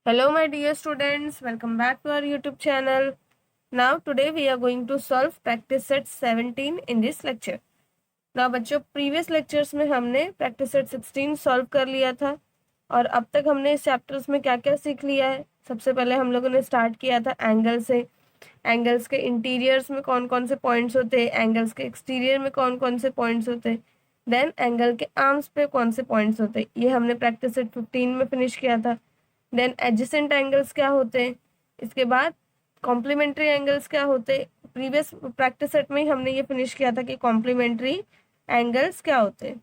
Hello my dear students, welcome back to our YouTube channel. Now today we are going to solve practice set 17 in this lecture. Now बच्चों previous lectures में हमने practice set 16 solve कर लिया था और अब तक हमने इस chapters में क्या क्या सीख लिया है। सबसे पहले हम लोगों ने start किया था एंगल से। एंगल्स के इंटीरियर्स में कौन कौन से पॉइंट्स होते हैं, एंगल्स के एक्सटीरियर में कौन कौन से पॉइंट्स होते हैं, देन एंगल के आर्म्स पे कौन से पॉइंट्स होते हैं, ये हमने प्रैक्टिस सेट 15 में फिनिश किया था। देन एडजेसेंट एंगल्स क्या होते हैं, इसके बाद कॉम्प्लीमेंट्री एंगल्स क्या होते हैं। प्रीवियस प्रैक्टिस सेट में ही हमने ये फिनिश किया था कि कॉम्प्लीमेंट्री एंगल्स क्या होते हैं।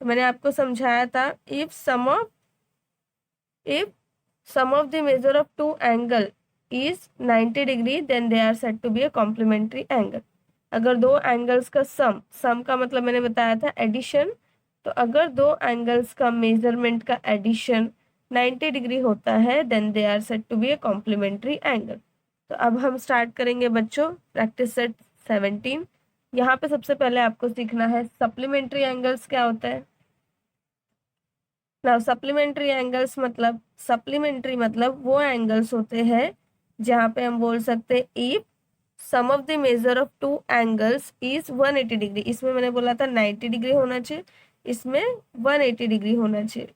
तो मैंने आपको समझाया था if sum of the measure of two angle is 90 degree then they are said to be a complementary angle. अगर दो एंगल्स का सम का मतलब मैंने बताया था एडिशन, तो अगर दो एंगल्स का मेजरमेंट का एडिशन 90 डिग्री होता है then they are said to be a complementary angle. तो अब हम स्टार्ट करेंगे बच्चों प्रैक्टिस सेट 17। यहाँ पे सबसे पहले आपको सीखना है सप्लीमेंट्री एंगल्स क्या होता है। नाउ सप्लीमेंट्री एंगल्स मतलब वो एंगल्स होते हैं जहाँ पे हम बोल सकते हैं if sum of the measure of two angles is 180 degree. इसमें मैंने बोला था 90 डिग्री होना चाहिए, इसमें 180 डिग्री होना चाहिए।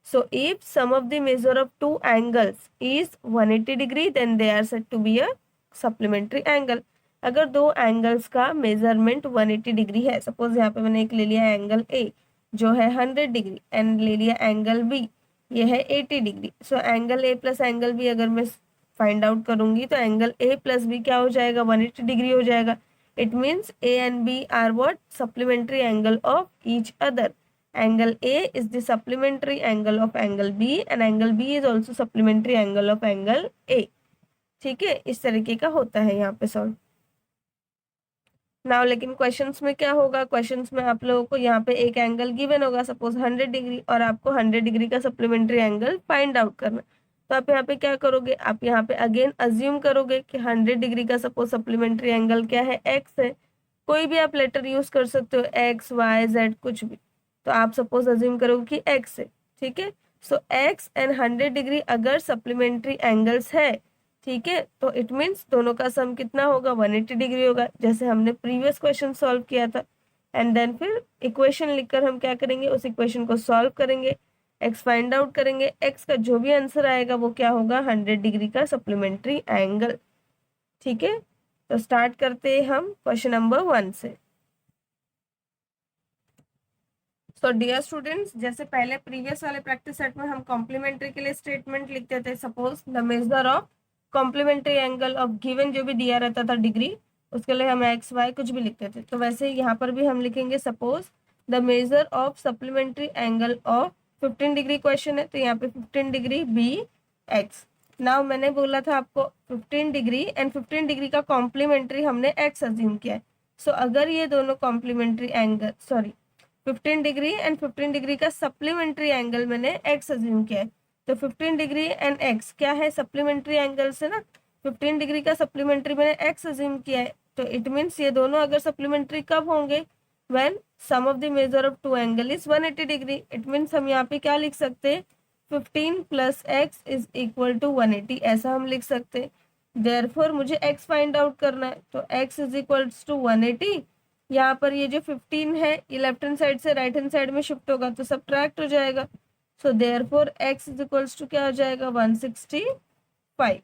So if sum of the measure of two angles is 180 degree then they are said to be a supplementary angle. अगर दो एंगल्स का मेजरमेंट 180 डिग्री है, सपोज यहाँ पे मैंने एक ले लिया एंगल ए जो है 100 डिग्री एंड ले लिया एंगल बी ये है 80 degree. So angle A plus angle B अगर मैं फाइंड आउट करूंगी तो एंगल ए प्लस बी क्या हो जाएगा, 180 डिग्री हो जाएगा। It means A and B are what, supplementary angle of each other. Angle A is the supplementary angle of angle B and angle B is also supplementary angle of angle A. ठीक है, इस तरीके का होता है यहाँ पे solve. Now लेकिन क्वेश्चंस में क्या होगा, क्वेश्चंस में आप लोगों को यहाँ पे एक एंगल गिवन होगा सपोज 100 डिग्री और आपको 100 डिग्री का सप्लीमेंट्री एंगल फाइंड आउट करना। तो आप यहाँ पे क्या करोगे, आप यहाँ पे अगेन अज्यूम करोगे कि 100 डिग्री का सपोज सप्लीमेंट्री एंगल क्या है, एक्स है। कोई भी आप लेटर यूज कर सकते हो, एक्स वाई जेड कुछ भी। तो आप सपोज अज्यूम करोगे कि एक्स है। ठीक है, सो एक्स एंड 100 डिग्री अगर सप्लीमेंट्री एंगल्स है, ठीक है, तो इट मीन्स दोनों का सम कितना होगा, 180 डिग्री होगा, जैसे हमने प्रीवियस क्वेश्चन सॉल्व किया था। एंड देन फिर इक्वेशन लिखकर हम क्या करेंगे, उस इक्वेशन को सॉल्व करेंगे, एक्स फाइंड आउट करेंगे, एक्स का जो भी आंसर आएगा वो क्या होगा, 100 डिग्री का सप्लीमेंट्री एंगल। ठीक है, तो स्टार्ट करते हैं हम क्वेश्चन नंबर 1 से। तो डियर स्टूडेंट्स, जैसे पहले प्रीवियस वाले प्रैक्टिस सेट में हम कॉम्प्लीमेंट्री के लिए स्टेटमेंट लिखते थे, suppose the measure of complementary angle of given जो भी दिया रहता था डिग्री, उसके लिए हम एक्स वाई कुछ भी लिखते थे। तो वैसे यहाँ पर भी हम लिखेंगे suppose the measure of supplementary angle of 15 degree question है तो यहाँ पे 15 डिग्री बी एक्स। नाउ मैंने बोला था आपको 15 डिग्री एंड 15 डिग्री का कॉम्प्लीमेंट्री हमने एक्स अज्यूम किया है। सो अगर ये दोनों complementary angle 15 degree and 15 degree का सप्लीमेंट्री एंगल मैंने एक्स अज्यूम किया है, तो 15 डिग्री एंड एक्स क्या है, सप्लीमेंट्री एंगल से ना। 15 डिग्री का सप्लीमेंट्री मैंने एक्स अज्यूम किया है, तो इट मीन्स ये दोनों अगर सप्लीमेंट्री कब होंगे, when sum of the measure of two angle is 180 degree. It means हम यहाँ पे क्या लिख सकते हैं, 15 plus x is equal to 180, ऐसा हम लिख सकते हैं। देयरफॉर मुझे एक्स फाइंड आउट करना है, तो एक्स इज इक्वल टू 180। यहाँ पर ये जो 15 है ये लेफ्ट हैंड साइड से राइट हैंड साइड में शिफ्ट होगा तो सब्ट्रैक्ट हो जाएगा। So therefore x is equals to क्या हो जाएगा, 165।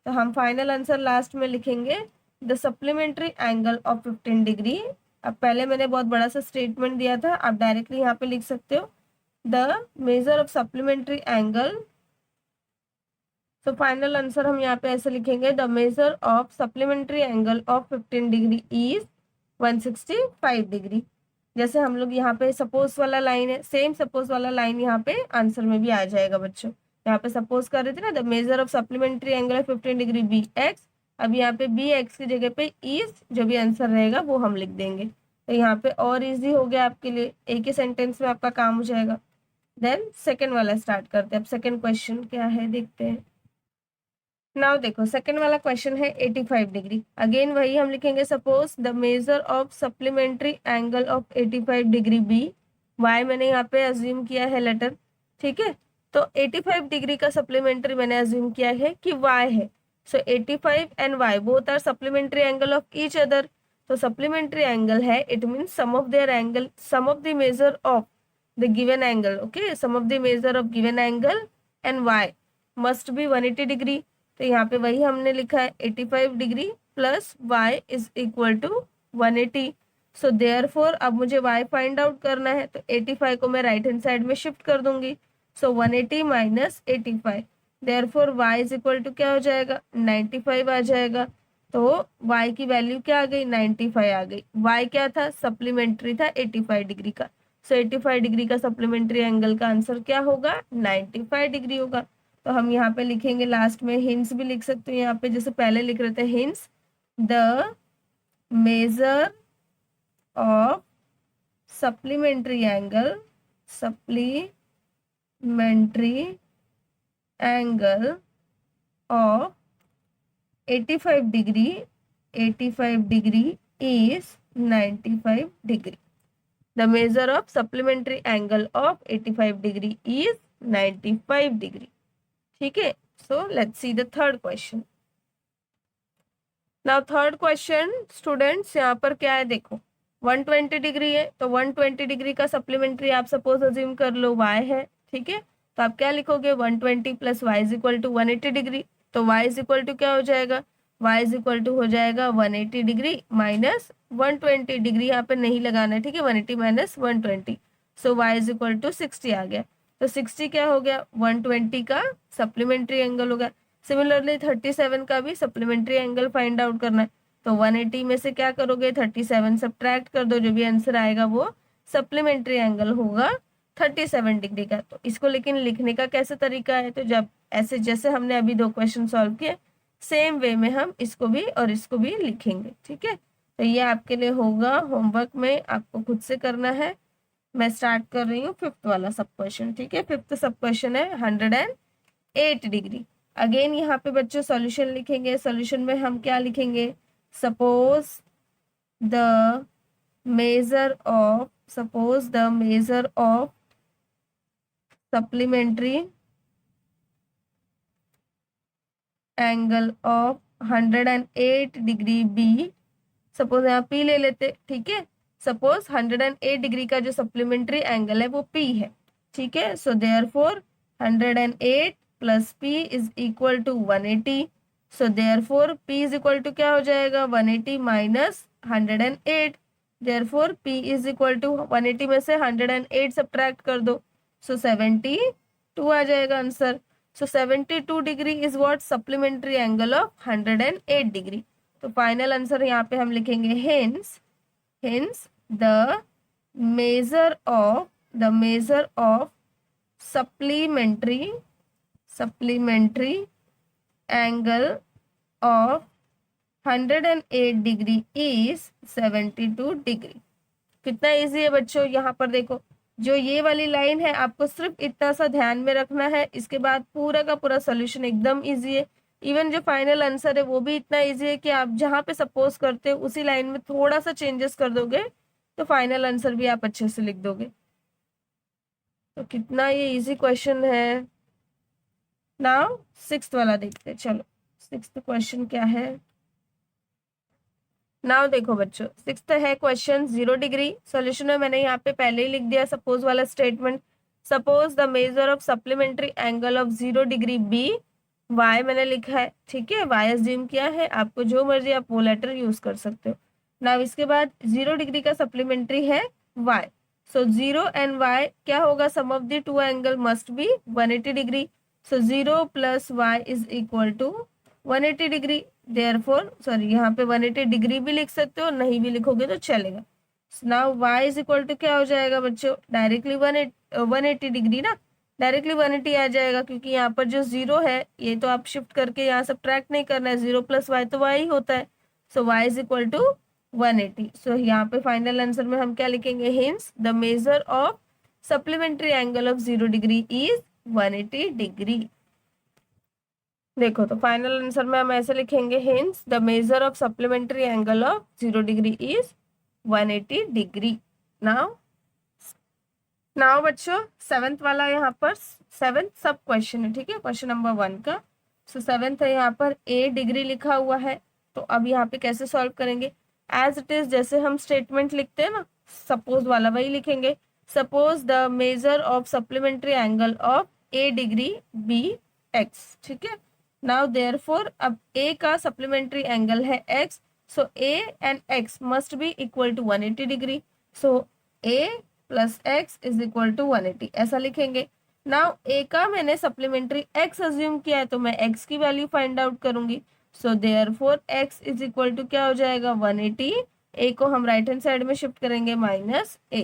तो हम फाइनल आंसर लास्ट में लिखेंगे the supplementary angle of 15 degree. अब पहले मैंने बहुत बड़ा सा स्टेटमेंट दिया था, आप डायरेक्टली यहाँ पे लिख सकते हो the measure of supplementary angle. तो फाइनल आंसर हम यहाँ पे ऐसे लिखेंगे the measure of supplementary angle of 15 degree is 165 degree. जैसे हम लोग यहाँ पे सपोज वाला लाइन है, सेम सपोज वाला लाइन यहाँ पे आंसर में भी आ जाएगा बच्चों। यहाँ पे सपोज कर रहे थे ना the measure of supplementary angle of 15 degree be x, अब यहाँ पे बी एक्स की जगह पे इज जो भी आंसर रहेगा वो हम लिख देंगे। तो यहाँ पे और इजी हो गया आपके लिए, एक ही सेंटेंस में आपका काम हो जाएगा। देन सेकेंड वाला स्टार्ट करते हैं। अब सेकेंड क्वेश्चन क्या है देखते हैं। नाउ देखो सेकंड वाला क्वेश्चन है 85 डिग्री। अगेन वही हम लिखेंगे suppose the measure of supplementary angle of 85 degree be. Y मैंने यहाँ पे अज्यूम किया है लेटर, ठीक है। तो 85 डिग्री का सप्लीमेंट्री मैंने अज्यूम किया है कि y है. So 85 and y both are supplementary angle of each other. तो सप्लीमेंट्री एंगल है, it means sum of their angle, sum of the measure of the given angle. Okay, sum of the measure of given angle and y must be 180 degree. तो यहाँ पे वही हमने लिखा है 85 degree plus y is equal to 180. So therefore अब मुझे y find out करना है, तो 85 को मैं राइट हैंड साइड में शिफ्ट कर दूंगी. So 180 minus 85, therefore y is equal to क्या हो जाएगा, 95 आ जाएगा. तो y की वैल्यू क्या आ गई, 95 आ गई. y क्या था, सप्लीमेंट्री था 85 डिग्री का. सो 85 डिग्री का सप्लीमेंट्री एंगल का आंसर क्या होगा, 95 डिग्री होगा. तो हम यहाँ पे लिखेंगे, लास्ट में हिंट्स भी लिख सकते हो यहाँ पे, जैसे पहले लिख रहे थे hints, the measure of supplementary angle, supplementary angle of 85 degree, 85 degree is 95 degree. The measure of supplementary angle of 85 degree is 95 degree. ठीक है. So let's see the third question. Now third question students, यहाँ पर क्या है देखो, 120 degree है, तो 120 degree का सप्लीमेंट्री आप सपोज अज्यूम कर लो y है. ठीक है, तो आप क्या लिखोगे, 120 plus y is equal to 180 degree. तो y इज इक्वल टू क्या हो जाएगा, y इज इक्वल टू हो जाएगा 180 डिग्री माइनस 120 डिग्री, यहाँ पे नहीं लगाना है. ठीक है, 180 minus 120, so y is equal to 60 आ गया. तो 60 क्या हो गया, 120 का सप्लीमेंट्री एंगल हो गया. सिमिलरली 37 का भी सप्लीमेंट्री एंगल फाइंड आउट करना है. तो 180 में से क्या करोगे, 37 सब्ट्रैक्ट कर दो, जो भी आंसर आएगा वो सप्लीमेंट्री एंगल होगा 37 डिग्री का. तो इसको लेकिन लिखने का कैसे तरीका है, तो जब ऐसे जैसे हमने अभी 2 क्वेश्चन सॉल्व किए, सेम वे में हम इसको भी और इसको भी लिखेंगे. ठीक है, तो ये आपके लिए होगा होमवर्क में, आपको खुद से करना है. मैं स्टार्ट कर रही हूँ 5th वाला सब क्वेश्चन. ठीक है, 5th सब क्वेश्चन है 108 डिग्री. अगेन यहाँ पे बच्चों सॉल्यूशन लिखेंगे. सॉल्यूशन में हम क्या लिखेंगे, suppose the measure of supplementary angle of 108 degree be. Suppose यहाँ पी ले लेते. ठीक है, सपोज 108 डिग्री का जो सप्लीमेंट्री एंगल है वो पी है. ठीक है, so therefore 108 plus P is equal to 180. So therefore P is equal to क्या हो जाएगा, 180 minus 108. Therefore P is equal to 180 में से 108 सब्ट्रैक्ट कर दो, सो 72 आ जाएगा answer. So 72 degree is what, supplementary angle of 108 degree. तो फाइनल आंसर यहाँ पे हम लिखेंगे hence the measure of supplementary angle of 108 degree is 72 degree. कितना इजी है बच्चों. यहाँ पर देखो, जो ये वाली लाइन है आपको सिर्फ इतना सा ध्यान में रखना है, इसके बाद पूरा का पूरा सोल्यूशन एकदम इजी है. इवन जो फाइनल आंसर है वो भी इतना इजी है कि आप जहाँ पे सपोज करते हो उसी लाइन में थोड़ा सा चेंजेस कर दोगे तो फाइनल आंसर भी आप अच्छे से लिख दोगे. तो कितना ये इजी क्वेश्चन है. नाउ 6th वाला देखते हैं. चलो 6th क्वेश्चन क्या है. नाउ देखो बच्चों, 6th है क्वेश्चन 0 डिग्री. सॉल्यूशन में मैंने यहाँ पे पहले ही लिख दिया सपोज वाला statement. Suppose the measure of supplementary angle of 0 degree be. y मैंने लिखा है. ठीक है, y अज्यूम किया है, आपको जो मर्जी आप वो लेटर यूज कर सकते हो. नाउ इसके बाद 0 डिग्री का सप्लीमेंट्री है y. सो 0 एंड y क्या होगा, sum of the two angle must be 180 degree. So 0 plus y is equal to 180 degree. Therefore sorry, यहाँ पे 180 डिग्री भी लिख सकते हो, नहीं भी लिखोगे तो चलेगा. Now y is equal to क्या हो जाएगा बच्चों, डायरेक्टली 180 डिग्री ना, डायरेक्टली 180 आ जाएगा, क्योंकि यहाँ पर जो 0 है ये तो आप शिफ्ट करके यहाँ सब्ट्रैक्ट नहीं करना है. 0 प्लस वाई तो वाई होता है. सो y इज इक्वल टू 180. सो यहाँ पे फाइनल आंसर में हम क्या लिखेंगे, hence the measure of supplementary angle of 0 degree is 180 degree. देखो तो फाइनल आंसर में हम ऐसे लिखेंगे, hence the measure of supplementary angle of 0 degree is 180 degree. Now बच्चों 7th वाला यहाँ पर 7 सब क्वेश्चन है, ठीक है, क्वेश्चन नंबर 1 का। सो 7th है यहाँ पर a डिग्री लिखा हुआ है। तो अब यहाँ पे कैसे सॉल्व करेंगे, एज इट इज जैसे हम स्टेटमेंट लिखते हैं ना, सपोज वाला वही लिखेंगे। Suppose the measure of supplementary angle of a degree b x, ठीक है। नाउ देयरफॉर अब a का सप्लीमेंट्री एंगल है x, so a and x must be equal to 180 degree. So a plus x is equal to 180, ऐसा लिखेंगे। Now a का मैंने supplementary x assume किया है, तो मैं x की वैल्यू फाइंड आउट करूंगी। So therefore x is equal to क्या हो जाएगा 180, a को हम राइट हैंड साइड में शिफ्ट करेंगे माइनस a,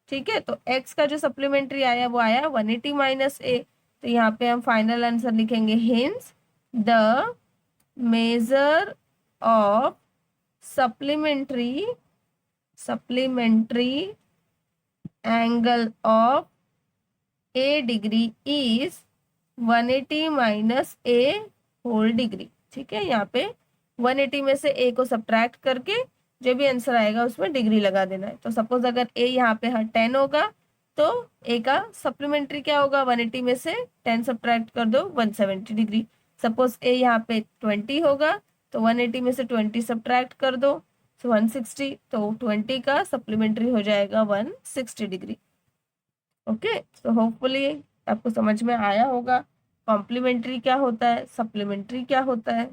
ठीक है। तो x का जो सप्लीमेंट्री आया वो आया 180 माइनस a। तो यहाँ पे हम फाइनल आंसर लिखेंगे, hence the measure of supplementary angle of a degree is 180 minus a whole degree, ठीक है। यहाँ पे 180 में से a को सब्ट्रैक्ट करके जो भी आंसर आएगा उसमें डिग्री लगा देना है। तो सपोज अगर a यहाँ पे 10 होगा तो a का सप्लीमेंट्री क्या होगा, 180 में से 10 सब्ट्रैक्ट कर दो 170 डिग्री। सपोज a यहाँ पे 20 होगा तो 180 में से 20 सब्ट्रैक्ट कर दो, तो 160, तो 20 का सप्लीमेंट्री हो जाएगा 160 डिग्री। ओके, तो होपफुली आपको समझ में आया होगा कॉम्प्लीमेंट्री क्या होता है, सप्लीमेंट्री क्या होता है।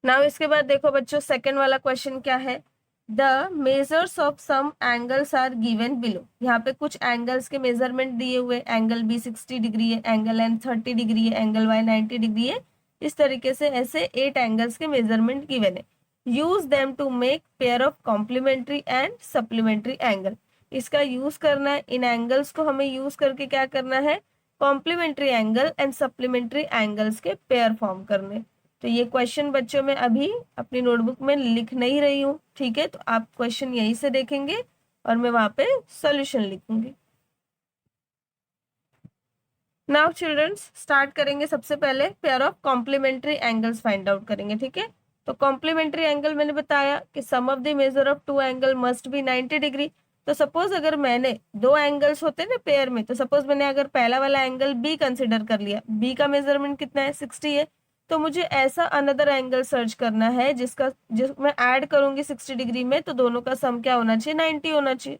नाउ इसके बाद देखो बच्चों सेकंड वाला क्वेश्चन क्या है, the measures of some angles are given below. यहाँ पे कुछ एंगल्स के मेजरमेंट दिए हुए, एंगल बी 60 डिग्री है, एंगल एन 30 डिग्री है, एंगल वाई 90 डिग्री है। इस तरीके से ऐसे 8 एंगल्स के मेजरमेंट गिवन है। Use them to make pair of complementary and supplementary angle. इसका यूज करना है, इन एंगल्स को हमें यूज करके क्या करना है, complementary angle and supplementary angles के पेयर फॉर्म करने। तो ये क्वेश्चन बच्चों में अभी अपनी नोटबुक में लिख नहीं रही हूँ, ठीक है। तो आप क्वेश्चन यहीं से देखेंगे और मैं वहां पे सॉल्यूशन लिखूंगी। नाउ चिल्ड्रंस स्टार्ट करेंगे, सबसे पहले pair of complementary angles find out करेंगे, ठीक है। तो कॉम्प्लीमेंट्री एंगल मैंने बताया कि sum of the measure of two angle must be 90 degree. तो सपोज अगर मैंने दो एंगल्स होते हैं ना पेयर में, तो सपोज मैंने अगर पहला वाला एंगल बी कंसिडर कर लिया, बी का मेजरमेंट कितना है 60 है, तो मुझे ऐसा अनदर एंगल सर्च करना है जिस मैं ऐड करूंगी 60 डिग्री में, तो दोनों का सम क्या होना चाहिए 90 होना चाहिए।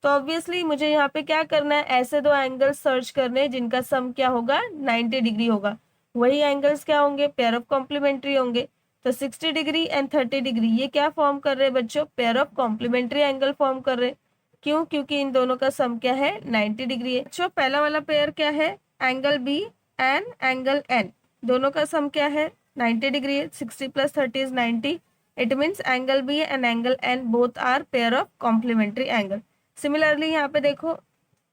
तो ऑब्वियसली मुझे यहाँ पे क्या करना है, ऐसे दो एंगल्स सर्च करने जिनका सम क्या होगा 90 डिग्री होगा। वही एंगल्स क्या होंगे, पेयर ऑफ कॉम्प्लीमेंट्री होंगे। तो 60 डिग्री एंड 30 डिग्री ये क्या फॉर्म कर रहे हैं बच्चों, pair of complementary angle form कर रहे हैं। क्यों, क्योंकि इन दोनों का सम क्या है 90 डिग्री है। बच्चों पहला वाला पेयर क्या है, angle B and angle N, दोनों का सम क्या है 90 डिग्री है। 60 plus 30 is 90। It means angle B and angle N both are pair of complementary angle. Similarly यहाँ पे देखो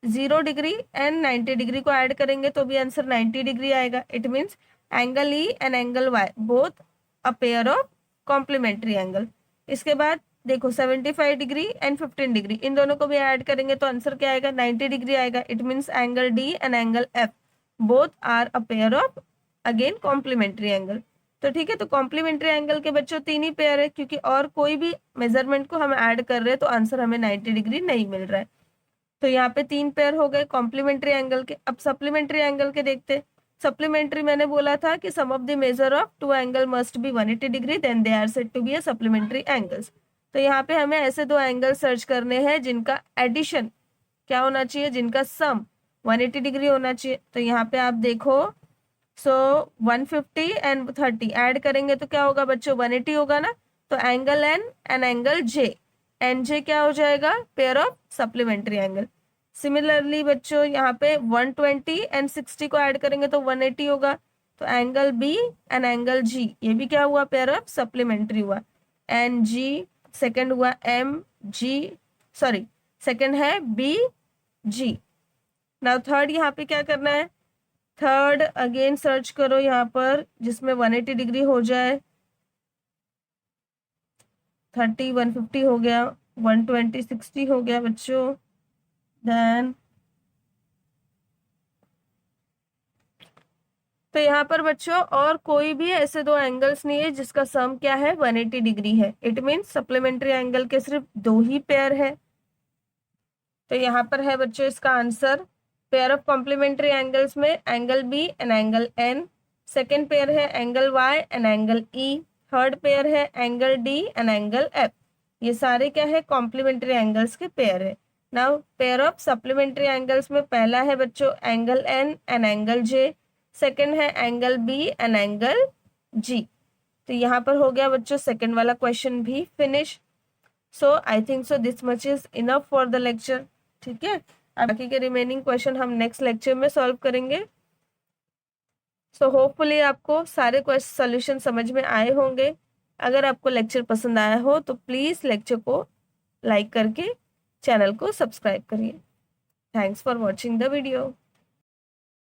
0 डिग्री एंड 90 डिग्री को ऐड करेंगे तो भी आंसर 90 डिग्री आएगा। It means angle E and angle Y both a pair of complementary angle. इसके बाद देखो 75 डिग्री एंड 15 डिग्री, इन दोनों को भी ऐड करेंगे तो आंसर क्या आएगा 90 डिग्री आएगा। It means angle D and angle F both are a pair of again complementary angle. तो ठीक है, तो कॉम्प्लीमेंट्री एंगल के बच्चों 3 ही पेयर है, क्योंकि और कोई भी मेजरमेंट को हम ऐड कर रहे हैं तो आंसर हमें 90 डिग्री नहीं मिल रहा है। तो यहाँ पे 3 पेयर हो गए कॉम्प्लीमेंट्री एंगल के। अब सप्लीमेंट्री एंगल के देखते। सप्लीमेंट्री मैंने बोला था कि sum of the measure of two angle must be 180 degree, then they are said to be a supplementary angles. तो यहाँ पे हमें ऐसे दो एंगल सर्च करने हैं जिनका एडिशन क्या होना चाहिए, जिनका सम 180 डिग्री होना चाहिए। तो यहाँ पे आप देखो, सो 150 एंड 30 ऐड करेंगे तो क्या होगा बच्चों 180 होगा ना। तो angle N and angle J, N J क्या हो जाएगा, pair of supplementary angle. Similarly बच्चों यहाँ पे 120 एंड 60 को ऐड करेंगे तो 180 होगा। तो angle B and angle G ये भी क्या हुआ, पेयर ऑफ सप्लीमेंट्री हुआ। एन जी सेकेंड हुआ एम जी, सॉरी सेकेंड है बी जी। नाउ थर्ड यहाँ पे क्या करना है, थर्ड अगेन सर्च करो यहाँ पर जिसमें 180 डिग्री हो जाए। 30 150 हो गया, 120 60 हो गया बच्चों। देन तो यहाँ पर बच्चों और कोई भी ऐसे दो एंगल्स नहीं है जिसका सम क्या है 180 डिग्री है। इट मीन्स सप्लीमेंट्री एंगल के सिर्फ 2 ही पेयर है। तो यहाँ पर है बच्चों इसका answer pair of complementary angles में angle B and angle N, second pair है angle Y and angle E, third pair है angle D and angle F. ये सारे क्या है, कॉम्प्लीमेंट्री एंगल्स के पेयर है। Now pair of supplementary angles में पहला है बच्चों angle N and angle J, second है angle B and angle G. तो यहाँ पर हो गया बच्चों सेकेंड वाला क्वेश्चन भी finish. So I think so this much is enough for the lecture. ठीक है, अब बाकी के रिमेनिंग क्वेश्चन हम नेक्स्ट लेक्चर में सॉल्व करेंगे। सो होपफुली आपको सारे क्वेश्चन सॉल्यूशन समझ में आए होंगे। अगर आपको लेक्चर पसंद आया हो तो प्लीज़ लेक्चर को लाइक करके चैनल को सब्सक्राइब करिए। Thanks for watching the video.